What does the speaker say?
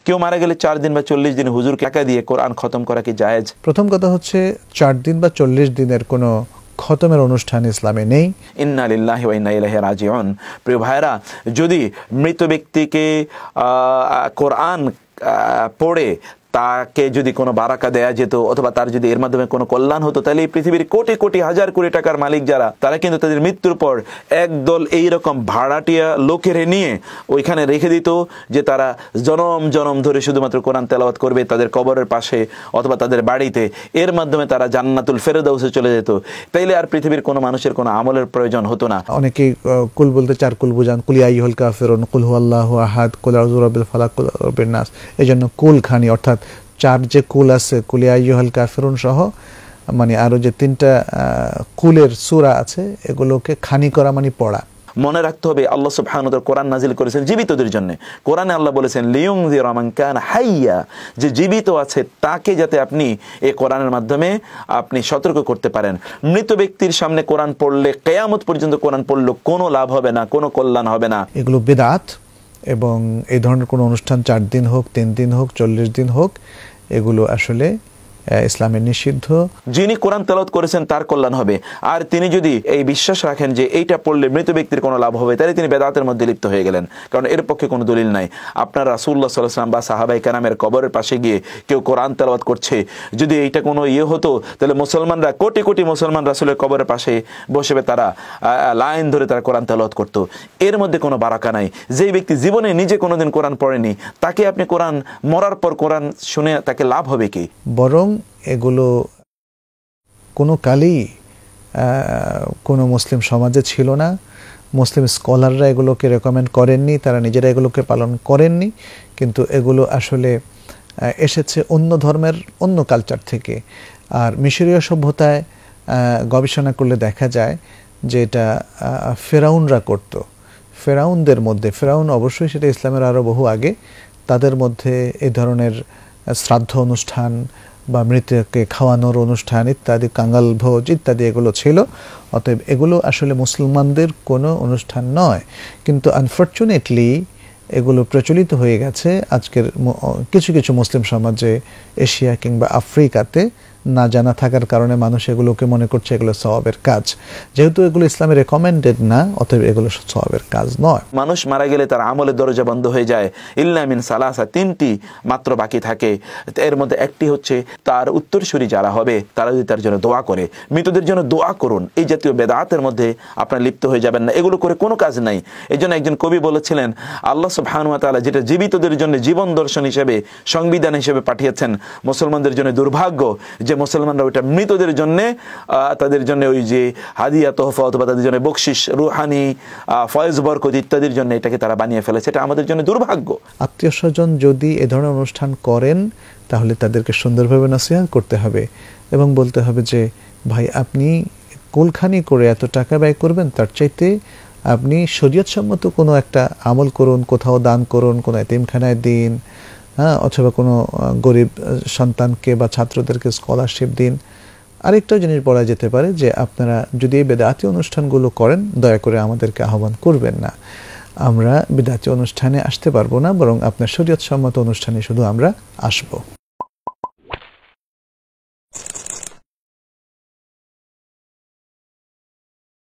কেউ মারা গেলে 4 দিন বা 40 দিন হুজুরকে টাকা দিয়ে কোরআন খতম করা কি জায়েজ? প্রথম কথা হচ্ছে 4 দিন বা 40 দিনের কোনো খতমের অনুষ্ঠান ইসলামে নেই। ইন্না লিল্লাহি ওয়া ইন্না ইলাইহি রাজিউন। প্রিয় ভাইরা, যদি মৃত ব্যক্তিকে কোরআন পড়ে তাকে যদি কোনো বারাকা দেয়া যেত অথবা তার যদি এর মাধ্যমে কোনো কল্যাণ হতো, তাহলে এই পৃথিবীর কোটি কোটি হাজার কোটি টাকার মালিক যারা, তারা কিন্তু তাদের মৃত্যুর পর একদল এইরকম ভাড়াটিয়া লোকের নিয়ে ওইখানে রেখে দিত যে তারা জনম জনম ধরে শুধুমাত্র কোরআন তেলাওয়াত করবে তাদের কবরের পাশে অথবা তাদের বাড়িতে। এর মাধ্যমে তারা জান্নাতুল ফেরদাউসে চলে যেত। তাইলে আর পৃথিবীর কোনো মানুষের কোনো আমলের প্রয়োজন হতো না। অনেকেই কুল বলতে 4 কুল বুঝান, কুল ইয়া আইয়ুহাল কাফিরুন, কুল হুয়াল্লাহু আহাদ, কুল আউযু বিরাব্বিল ফালাক, কুল রাব্বিন নাস। এজন্য কুল খানি, অর্থাৎ 4 যে কুল আছে, কুল ইয়া আইয়ুহাল কাফিরুন সহ, মানে আরো যে 3টা কুলের সূরা আছে, এগুলোকে খানি করা মানে পড়া। মনে রাখতে হবে আল্লাহ সুবহানাহু ওয়া তাআলা কোরআন নাজিল করেছেন জীবিতদের জন্য। কোরআনে আল্লাহ বলেছেন লিয়ুনযিরা মান কানা হাইয়া, যে জীবিত আছে তাকে যাতে আপনি এই কোরআনের মাধ্যমে আপনি সতর্ক করতে পারেন। মৃত ব্যক্তির সামনে কোরআন পড়লে কিয়ামত পর্যন্ত কোরআন পড়লে কোনো লাভ হবে না, কোনো কল্যাণ হবে না। এগুলো বিদআত, এবং এই ধরনের কোনো অনুষ্ঠান 4 দিন হোক, 3 দিন হোক, 40 দিন হোক, এগুলো আসলে ইসলামের নিষিদ্ধ। যিনি কোরআন তেলাওয়াত করেছেন তার কল্যাণ হবে, আর তিনি যদি এই বিশ্বাস রাখেন যে এইটা পড়লে মৃত ব্যক্তির কোনো লাভ হবে, তাহলে তিনি বেদাতের মধ্যে লিপ্ত হয়ে গেলেন, কারণ এর পক্ষে কোনো দলিল নাই। আপনার রাসূলুল্লাহ সাল্লাল্লাহু আলাইহি ওয়াসাল্লাম বা সাহাবায়ে কেরামের কবরের পাশে গিয়ে কেউ কোরআন তেলাওয়াত করছে, যদি এইটা কোনো হতো, তাহলে মুসলমানরা কোটি কোটি মুসলমান রাসূলের কবরের পাশে বসে তারা লাইন ধরে তারা কোরআন তেলাওয়াত করতো। এর মধ্যে কোনো বারাকা নাই। যেই ব্যক্তি জীবনে নিজে কোনোদিন কোরআন পড়েনি, তাকে আপনি কোরআন মরার পর কোরআন শুনে তাকে লাভ হবে কি? বরং এগুলো কোনো কালেই কোনো মুসলিম সমাজে ছিল না। মুসলিম স্কলাররা এগুলোকে রেকমেন্ড করেননি, তারা নিজেরা এগুলোকে পালন করেননি, কিন্তু এগুলো আসলে এসেছে অন্য ধর্মের অন্য কালচার থেকে। আর মিশরীয় সভ্যতায় গবেষণা করলে দেখা যায় যে এটা ফেরাউনরা করত। ফেরাউনদের মধ্যে, ফেরাউন অবশ্যই সেটা ইসলামের আরও বহু আগে, তাদের মধ্যে এই ধরনের শ্রাদ্ধ অনুষ্ঠান বা মৃতকে খাওয়ানোর অনুষ্ঠান ইত্যাদি, কাঙ্গাল ভোজ ইত্যাদি এগুলো ছিল। অতএব এগুলো আসলে মুসলমানদের কোনো অনুষ্ঠান নয়, কিন্তু আনফর্চুনেটলি এগুলো প্রচলিত হয়ে গেছে আজকের কিছু কিছু মুসলিম সমাজে, এশিয়া কিংবা আফ্রিকাতে। না জানা থাকার কারণে মানুষ এগুলোকে মনে করছে এগুলো সওয়াবের কাজ। যেহেতু এগুলো ইসলামে রেকমেন্ডেড না, অতএব এগুলো সওয়াবের কাজ নয়। মানুষ মারা গেলে তার আমলের দরজা বন্ধ হয়ে যায়। ইল্লা মিন সালাসা, 3টি মাত্র বাকি থাকে। এর মধ্যে একটি হচ্ছে তার উত্তরসূরি যারা হবে তারা যদি তার জন্য দোয়া করে। মৃতদের জন্য দোয়া করুন। এই জাতীয় বেদাতের মধ্যে আপনারা লিপ্ত হয়ে যাবেন না, এগুলো করে কোনো কাজ নাই। এই জন্য একজন কবি বলেছিলেন, আল্লাহ সুবহানাহু ওয়া তাআলা যেটা জীবিতদের জন্য জীবন দর্শন হিসেবে, সংবিধান হিসেবে পাঠিয়েছেন, মুসলমানদের জন্য দুর্ভাগ্য যে মুসলমানরা ওইটা মৃতদের জন্য, তাদের জন্য ওই যে হাদিয়া তোহফা অথবা তাদের জন্য বকশিস, রুহানি, ফয়েজ বরকত ইত্যাদির জন্য এটাকে তারা বানিয়ে ফেলেছে। এটা আমাদের জন্য দুর্ভাগ্য। আত্মীয় স্বজন যদি এ ধরনের অনুষ্ঠান করেন, তাহলে তাদেরকে সুন্দরভাবে নসিহত করতে হবে এবং বলতে হবে যে ভাই, আপনি কুলখানি করে এত টাকা ব্যয় করবেন, তার চাইতে আপনি শরীয়তসম্মত কোনো একটা আমল করুন, কোথাও দান করুন, কোনো এতিমখানায় দিন, অথবা কোনো গরিব সন্তানকে বা ছাত্রদেরকে স্কলারশিপ দিন। আরেকটাও জিনিস বলা যেতে পারে যে আপনারা যদি এই বেদাতি অনুষ্ঠানগুলো করেন, দয়া করে আমাদেরকে আহ্বান করবেন না। আমরা বেদাতি অনুষ্ঠানে আসতে পারবো না, বরং আপনার শরীয়তসম্মত অনুষ্ঠানে শুধু আমরা আসবো।